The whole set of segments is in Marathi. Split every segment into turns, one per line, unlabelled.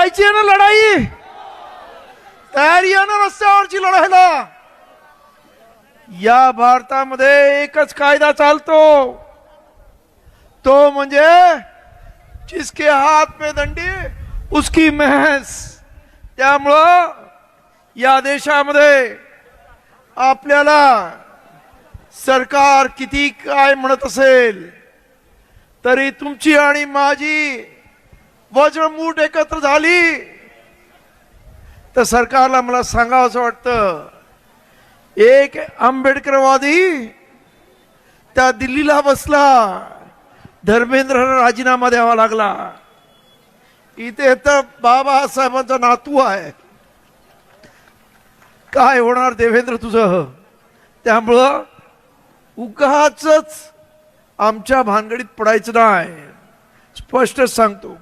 लढायची आहे ना लढाई, तयारी आहे ना रस्त्यावरची लढायला। या भारतामध्ये एकच कायदा चालतो, तो म्हणजे जिसके हात में दंडी उसकी महस। त्यामुळं या देशामध्ये आपल्याला सरकार किती काय म्हणत असेल तरी तुमची आणि माझी वज्रमूठ एकत्र झाली तर सरकारला मला सांगावं असं वाटतं, एक आंबेडकरवादी त्या दिल्लीला बसला, धर्मेंद्रला राजीनामा द्यावा लागला। इथे तर बाबासाहेबांचा नातू आहे, काय होणार देवेंद्र तुझं? त्यामुळं उगाचच आमच्या भानगडीत पडायचं नाही, स्पष्ट सांगतो।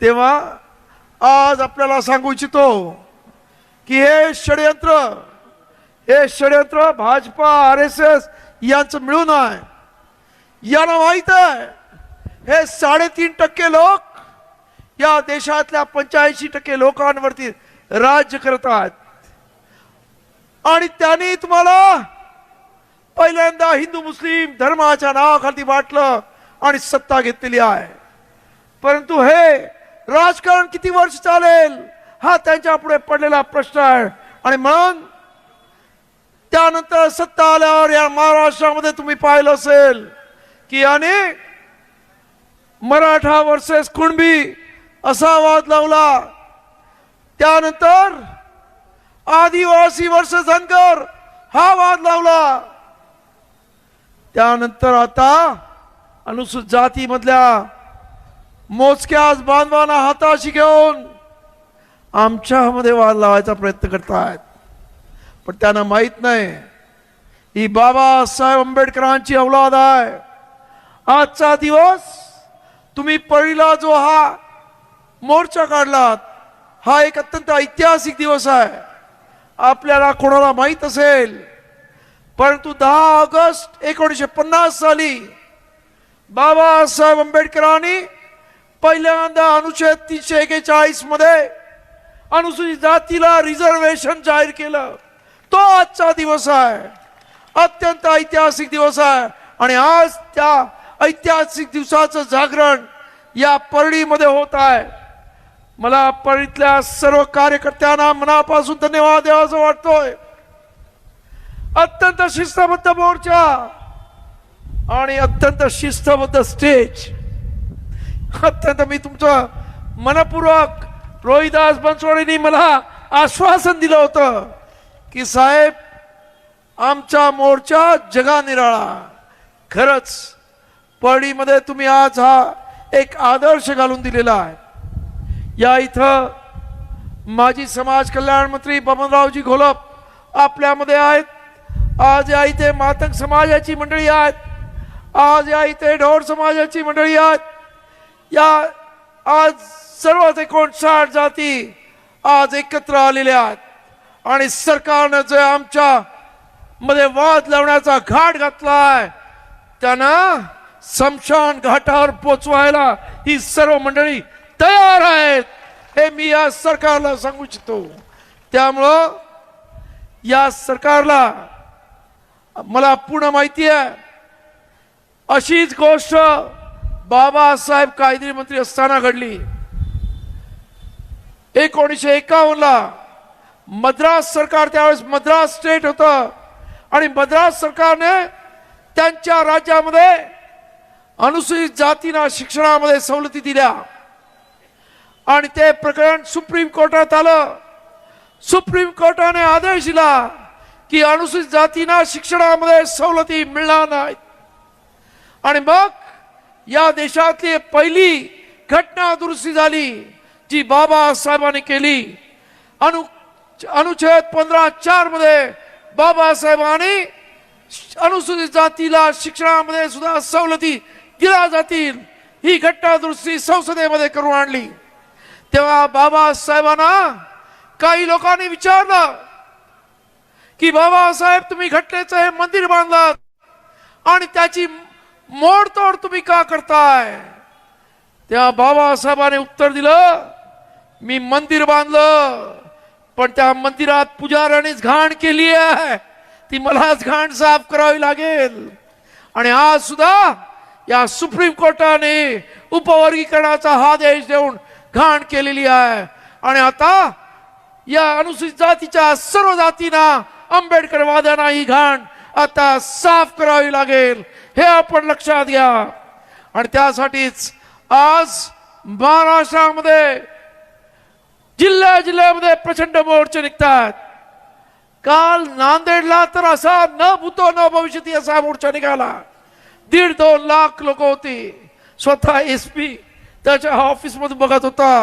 तेव्हा आज आपल्याला सांगू इच्छितो की हे षड्यंत्र भाजपा RSS यांचं मिळून आहे। यांना माहित आहे हे 3.5% लोक या देशातल्या 85% लोकांवरती राज्य करत आहेत आणि त्यांनी तुम्हाला पहिल्यांदा हिंदू मुस्लिम धर्माच्या नावाखाली वाटलं आणि सत्ता घेतलेली आहे। परंतु हे राजकारण किती वर्ष चालेल हा त्यांच्या पुढे पडलेला प्रश्न आहे आणि म्हणून त्यानंतर सत्ता आल्यावर या महाराष्ट्रामध्ये तुम्ही पाहिलं असेल की अनेक मराठा वर्सेस कुणबी असा वाद लावला, त्यानंतर आदिवासी वर्सेस धनगर हा वाद लावला, त्यानंतर आता अनुसूचित जाती मधल्या मोजक्याच बांधवांना हाताशी घेऊन आमच्यामध्ये वाद लावायचा प्रयत्न करतायत। पण त्यांना माहित नाही ही बाबासाहेब आंबेडकरांची औलाद आहे। आजचा दिवस तुम्ही पहिला जो हा मोर्चा काढलात हा एक अत्यंत ऐतिहासिक दिवस आहे। आपल्याला कोणाला माहित असेल परंतु 10 ऑगस्ट 1950 साली बाबासाहेब आंबेडकरांनी पहिल्यांदा अनुच्छेद 341 मध्ये अनुसूचित जातीला रिझर्वेशन जाहीर केलं। तो आजचा दिवस आहे, अत्यंत ऐतिहासिक दिवस आहे आणि आज त्या ऐतिहासिक दिवसाचं जागरण या परळीमध्ये होत आहे। मला परळीतल्या सर्व कार्यकर्त्यांना मनापासून धन्यवाद द्यावासा वाटतोय। अत्यंत शिस्तबद्ध मोर्चा आणि अत्यंत शिस्तबद्ध स्टेज, अत्यंत मी तुमचं मनपूर्वक रोहिदास बनसोडेंनी मला आश्वासन दिलं होतं की साहेब आमचा मोर्चा जगानिराळा। खरंच परळीमध्ये तुम्ही आज हा एक आदर्श घालून दिलेला आहे। या इथं माजी समाज कल्याण मंत्री बबनरावजी घोलप आपल्यामध्ये आहेत। आज या इथे मातंग समाजाची मंडळी आहेत, आज या इथे ढोर समाजाची मंडळी आहेत। या आज सर्व 59 जाती आज एकत्र आलेल्या आहेत आणि सरकारनं जे आमच्या मध्ये वाद लावण्याचा घाट घातलाय त्यांना स्मशान घाटावर पोचवायला ही सर्व मंडळी तयार आहेत, हे मी या सरकारला सांगू इच्छितो। त्यामुळं या सरकारला मला पूर्ण माहिती आहे अशीच गोष्ट बाबासाहेब कायदे मंत्री असताना घडली। 1951 ला मद्रास सरकार, त्यावेळेस मद्रास स्टेट होतं आणि मद्रास सरकारने त्यांच्या राज्यामध्ये अनुसूचित जातींना शिक्षणामध्ये सवलती दिल्या आणि ते प्रकरण सुप्रीम कोर्टात आलं। सुप्रीम कोर्टाने आदेश दिला की अनुसूचित जातींना शिक्षणामध्ये सवलती मिळणार नाहीत आणि मग या देशातली पहिली घटना दुरुस्ती झाली जी बाबासाहेबांनी केली। अनुच्छेद 15(4) मध्ये बाबासाहेबांनी अनुसूचित जातीला शिक्षणामध्ये सुद्धा सवलती दिल्या जातील ही घटना दुरुस्ती संसदेमध्ये करून आणली। तेव्हा बाबासाहेबांना काही लोकांनी विचारलं की बाबासाहेब तुम्ही घटनेचं हे मंदिर बांधलात आणि त्याची मोडतोड तुम्ही का करताय? तेव्हा बाबासाहेबांनी उत्तर दिलं, मी मंदिर बांधलं, पण त्या मंदिरात पुजाऱ्यानेच घाण केली आहे, ती मलाच घाण साफ करावी लागेल. आणि आज सुद्धा या सुप्रीम कोर्टाने उपवर्गीकरणाचा हा आदेश देऊन घाण केलेली आहे. आणि आता या अनुसूचित जातीच्या सर्व जातींना, आंबेडकरवाद्यांना ही घाण आता साफ करावी लागेल, हे आपण लक्षात घ्या. आणि त्यासाठीच आज महाराष्ट्रामध्ये जिल्ह्यामध्ये प्रचंड मोर्चे निघतात. काल नांदेडला तर असा न भूतो न भविष्यती असा मोर्चा निघाला. 1.5-2 लाख लोक होती. स्वतः SP त्याच्या ऑफिस मधून बघत होता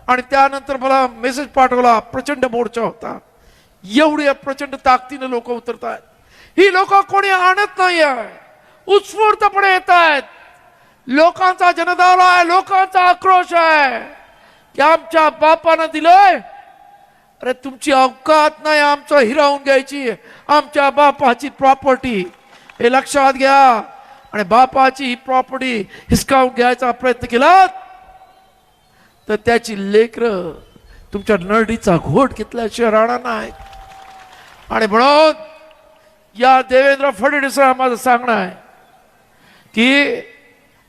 आणि त्यानंतर मला मेसेज पाठवला, प्रचंड मोर्चा होता. एवढे प्रचंड ताकदीने लोक उतरतात. ही लोक कोणी आणत नाही आहे, उत्स्फूर्तपणे येत आहेत. लोकांचा जनदार आहे, लोकांचा आक्रोश आहे की आमच्या बापानं दिलंय, अरे तुमची अवकात नाही आमचं हिरावून घ्यायची, आमच्या बापाची प्रॉपर्टी, हे लक्षात घ्या. आणि बापाची ही प्रॉपर्टी हिसकावून घ्यायचा प्रयत्न केला तर त्याची लेकरं तुमच्या नरडीचा घोट घेतल्याशिवाय राहणार नाही. आणि म्हणून या देवेंद्र फडणवीसांना माझं सांगणं आहे की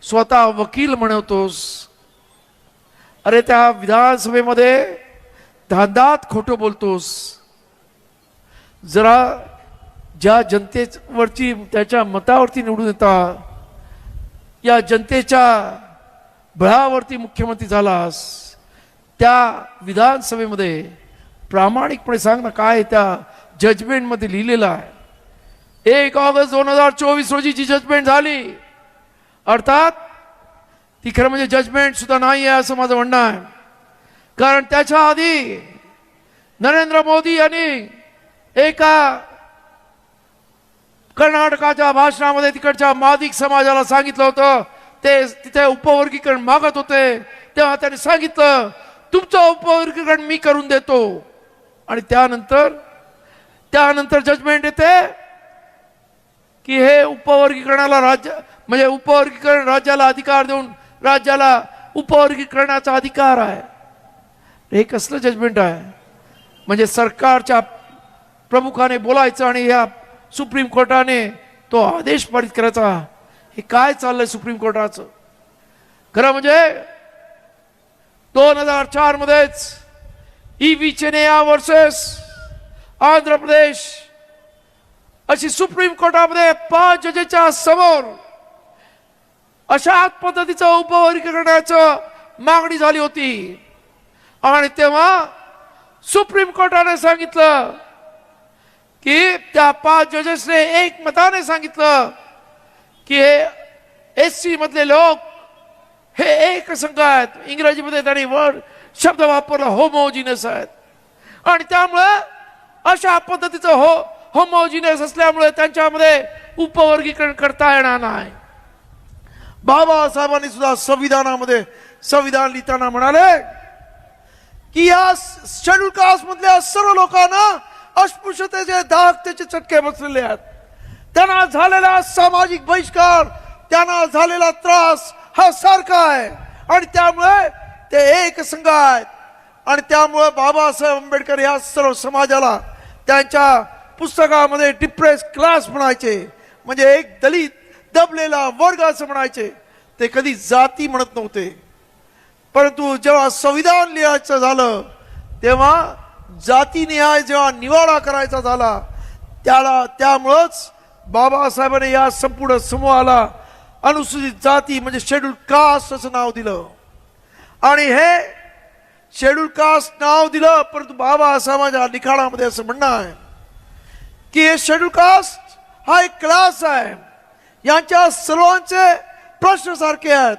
स्वतः वकील म्हणतोस, अरे त्या विधानसभेमध्ये धांदात खोटं बोलतोस. जरा ज्या जनतेवरची त्याच्या मतावरती निवडून येता, या जनतेच्या बळावरती मुख्यमंत्री झालास, त्या विधानसभेमध्ये प्रामाणिकपणे सांग ना काय त्या जजमेंटमध्ये लिहिलेलं आहे. 1 ऑगस्ट 2024 रोजी जी जजमेंट झाली, अर्थात ती खरं म्हणजे जजमेंट सुद्धा नाही आहे असं माझं म्हणणं आहे. कारण त्याच्या आधी नरेंद्र मोदी यांनी एका कर्नाटकाच्या भाषणामध्ये तिकडच्या मादिक समाजाला सांगितलं होतं, ते तिथे उपवर्गीकरण मागत होते, तेव्हा त्यांनी सांगितलं तुमचं उपवर्गीकरण मी करून देतो. आणि त्यानंतर जजमेंट येते की हे उपवर्गीकरणाला राज्य म्हणजे उपवर्गीकरण राज्याला अधिकार देऊन राज्याला उपवर्गीकरणाचा अधिकार आहे. हे कसलं जजमेंट आहे? म्हणजे सरकारच्या प्रमुखाने बोलायचं आणि या सुप्रीम कोर्टाने तो आदेश पारित करायचा. हे काय चाललंय सुप्रीम कोर्टाचं? खरं म्हणजे 2004 मध्येच EV चेन्नैया वर्सेस आंध्र प्रदेश अशी सुप्रीम कोर्टामध्ये 5 जजेसच्या समोर अशाच पद्धतीचं उपवर्गीकरणाचं मागणी झाली होती. आणि तेव्हा सुप्रीम कोर्टाने सांगितलं की त्या 5 जजेसने एकमताने सांगितलं की हे SC मधले लोक हे एकसंघ आहेत. इंग्रजीमध्ये त्यांनी शब्द वापरला होमोजिनस आहेत. आणि त्यामुळे अशा पद्धतीचं होमोजिनस असल्यामुळे त्यांच्यामध्ये उपवर्गीकरण करता येणार नाही. बाबासाहेबांनी सुद्धा संविधान लिहिताना म्हणाले की या शेड्यूल कास्ट मधल्या सर्व लोकांना अस्पृश्यतेचे दाग त्याचे चटके बसलेले आहेत. त्यांना झालेला सामाजिक बहिष्कार, त्यांना झालेला त्रास हा सारखा आहे आणि त्यामुळे ते एकसंघ आहेत. आणि त्यामुळे बाबासाहेब आंबेडकर या सर्व समाजाला त्यांच्या पुस्तकामध्ये डिप्रेस क्लास म्हणायचे, म्हणजे एक दलित दबलेला वर्ग असं म्हणायचे. ते कधी जाती म्हणत नव्हते. परंतु जेव्हा संविधान लिहायचं झालं तेव्हा जातीनिहाय जेव्हा निवाडा करायचा झाला त्यामुळंच बाबासाहेबांनी या संपूर्ण समूहाला अनुसूचित जाती म्हणजे शेड्यूल कास्ट असं नाव दिलं. आणि हे शेड्यूल कास्ट नाव दिलं, परंतु बाबासाहेबांच्या लिखाणामध्ये असं म्हणणं आहे की हे शेड्यूल कास्ट हा एक क्लास आहे. यांच्या सर्वांचे प्रश्न सारखे आहेत.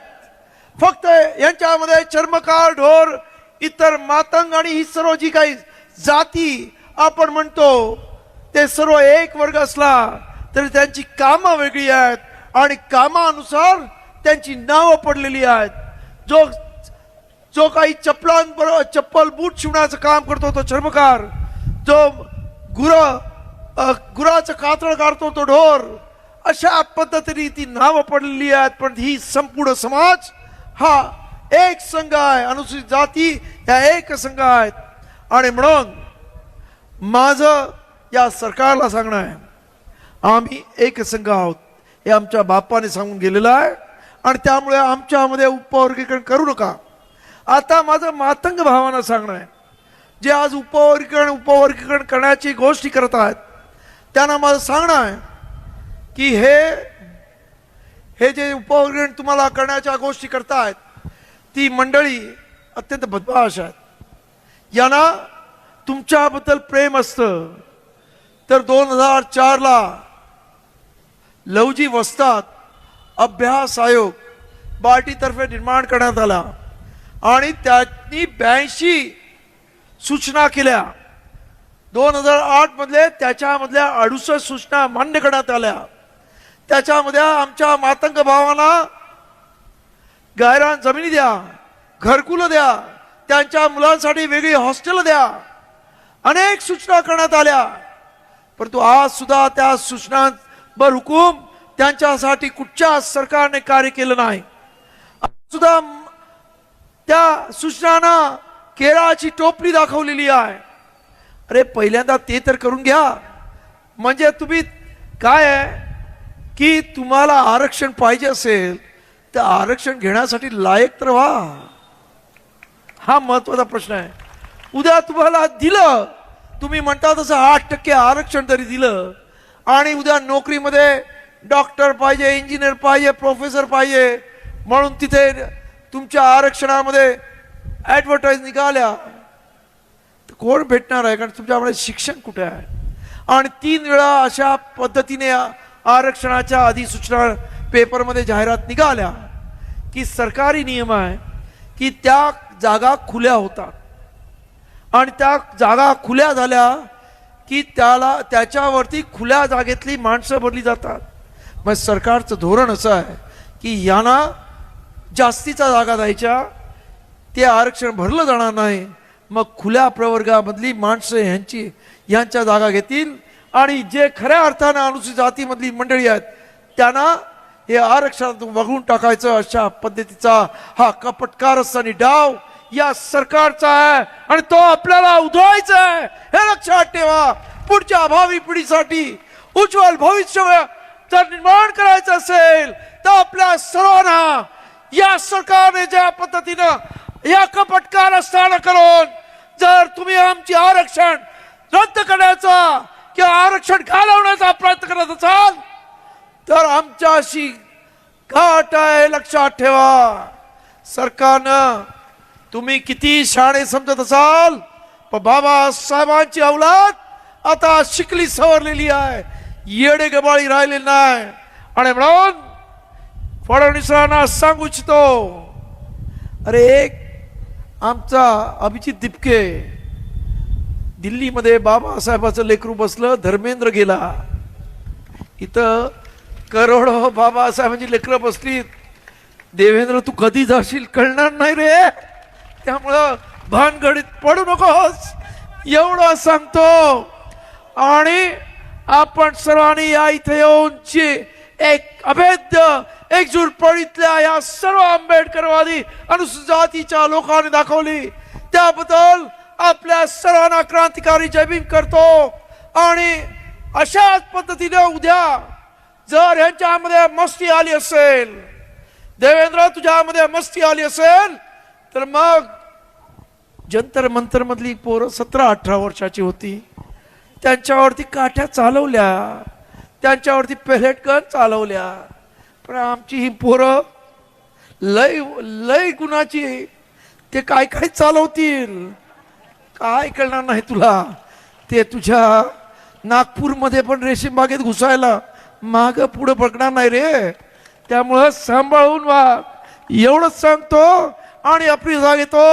फक्त यांच्यामध्ये चर्मकार, ढोर, इतर मातंग आणि ही सर्व जी काही जाती आपण म्हणतो ते सर्व एक वर्ग असला तरी त्यांची कामं वेगळी आहेत आणि कामानुसार त्यांची नावं पडलेली आहेत. जो काही चप्पल बूट शिवण्याचं काम करतो तो चर्मकार, जो गुराचं कातळ काढतो तो ढोर, अशा पद्धतीने ती नावं पडलेली आहेत. पण ही संपूर्ण समाज हा एक संघ आहे, अनुसूचित जाती या एक संघ आहेत. आणि म्हणून माझं या सरकारला सांगणं आहे, आम्ही एक संघ आहोत हे आमच्या बापाने सांगून गेलेलं आहे. आणि त्यामुळे आमच्यामध्ये उपवर्गीकरण करू नका. आता माझं मातंग भावानं सांगणं आहे, जे आज उपवर्गीकरण करण्याची गोष्टी करत आहेत त्यांना माझं सांगणं आहे की हे जे उपवर्गीकरण तुम्हाला करण्याच्या गोष्टी करतायत ती मंडळी अत्यंत बदमाश आहेत. यांना तुमच्याबद्दल प्रेम असतं तर 2004ला लवजी वस्ताद अभ्यास आयोग बार्टीतर्फे निर्माण करण्यात आला आणि त्यांनी 82 सूचना केल्या. 2008 मधले त्याच्यामधल्या 68 सूचना मान्य करण्यात आल्या. त्याच्यामध्ये आमच्या मातंग भावांना गायरान जमिनी द्या, घरकुलं द्या, त्यांच्या मुलांसाठी वेगळी हॉस्टेल द्या, अनेक सूचना करण्यात आल्या. परंतु आज सुद्धा त्या सूचनांवर हुकूम त्यांच्यासाठी कुठच्या सरकारने कार्य केलं नाही. सुद्धा त्या सूचनांना केळाची टोपली दाखवलेली आहे. अरे पहिल्यांदा ते तर करून घ्या. म्हणजे तुम्ही काय आहे की तुम्हाला आरक्षण पाहिजे असेल तर आरक्षण घेण्यासाठी लायक तर व्हा. हा महत्वाचा प्रश्न आहे. उद्या तुम्हाला दिलं, तुम्ही म्हणता तसं 8% आरक्षण जरी दिलं आणि उद्या नोकरीमध्ये डॉक्टर पाहिजे, इंजिनियर पाहिजे, प्रोफेसर पाहिजे म्हणून तिथे तुमच्या आरक्षणामध्ये ॲडव्हर्टाईज निघाल्या तर कोण भेटणार आहे? कारण तुमच्यामध्ये शिक्षण कुठे आहे? आणि 3 वेळा अशा पद्धतीने आरक्षणाच्या अधिसूचना पेपरमध्ये जाहिरात निघाल्या की सरकारी नियम आहे की त्या जागा खुल्या होतात आणि त्या जागा खुल्या झाल्या की त्याच्यावरती खुल्या जागेतली माणसं भरली जातात. मग सरकारचं धोरण असं आहे की यांना जास्तीच्या जागा द्यायच्या, ते आरक्षण भरलं जाणार नाही, मग खुल्या प्रवर्गामधली माणसं यांच्या जागा घेतील आणि जे खऱ्या अर्थानं अनुसूचित जातीमधली मंडळी आहेत त्यांना हे आरक्षणातून वगळून टाकायचं. अशा पद्धतीचा हा कपटकारस्थानी डाव या सरकारचा आहे आणि तो आपल्याला उधळायचा आहे. हे लक्षात ठेवा. पुढच्या भावी पिढीसाठी उज्ज्वल भविष्य जर निर्माण करायचं असेल तर आपल्या सर्वांना या सरकारने ज्या पद्धतीनं या कपटकारस्थान करून जर तुम्ही आमचे आरक्षण रद्द करण्याचा किंवा आरक्षण घालवण्याचा प्रयत्न करत असाल तर आमच्याशी गाठ आहे. लक्षात ठेवा. सरकारनं तुम्ही किती शाणे समजत असाल पण बाबासाहेबांची औलाद आता शिकली सवरलेली आहे, येडे गबाळी राहिले नाही. आणि म्हणून फडणवीसांना सांगू इच्छितो, अरे एक आमचा अभिजित दिपके दिल्लीमध्ये बाबासाहेबाचं लेकरू बसलं, धर्मेंद्र गेला, इथं करोडो बाबासाहेबांची लेकरं बसलीत. देवेंद्र तू कधी जाशील कळणार नाही रे, त्यामुळं भानगडीत पडू नकोस एवढं सांगतो. आणि आपण सर्वांनी या इथे येऊन एक अभेद्य एकजूट पडीतल्या या सर्व आंबेडकरवादी अनुसूचित जातीच्या लोकांनी दाखवली, त्याबद्दल आपल्या सर्वांना क्रांतिकारी जय भीम करतो. आणि अशाच पद्धतीने उद्या जर यांच्यामध्ये मस्ती आली असेल, देवेंद्र तुझ्यामध्ये मस्ती आली असेल तर मग जंतर मंतर मधली पोरं 17-18 वर्षाची होती, त्यांच्यावरती काठ्या चालवल्या, त्यांच्यावरती पेलेट गन चालवल्या. पण आमची ही पोरं लय गुणाची, ते काय काय चालवतील काय कळणार नाही तुला. ते तुझ्या नागपूरमध्ये पण रेशीम बागेत घुसायला माग पुढे बघणार नाही रे. त्यामुळं सांभाळून वाग एवढंच सांगतो आणि आपली जाग येतो.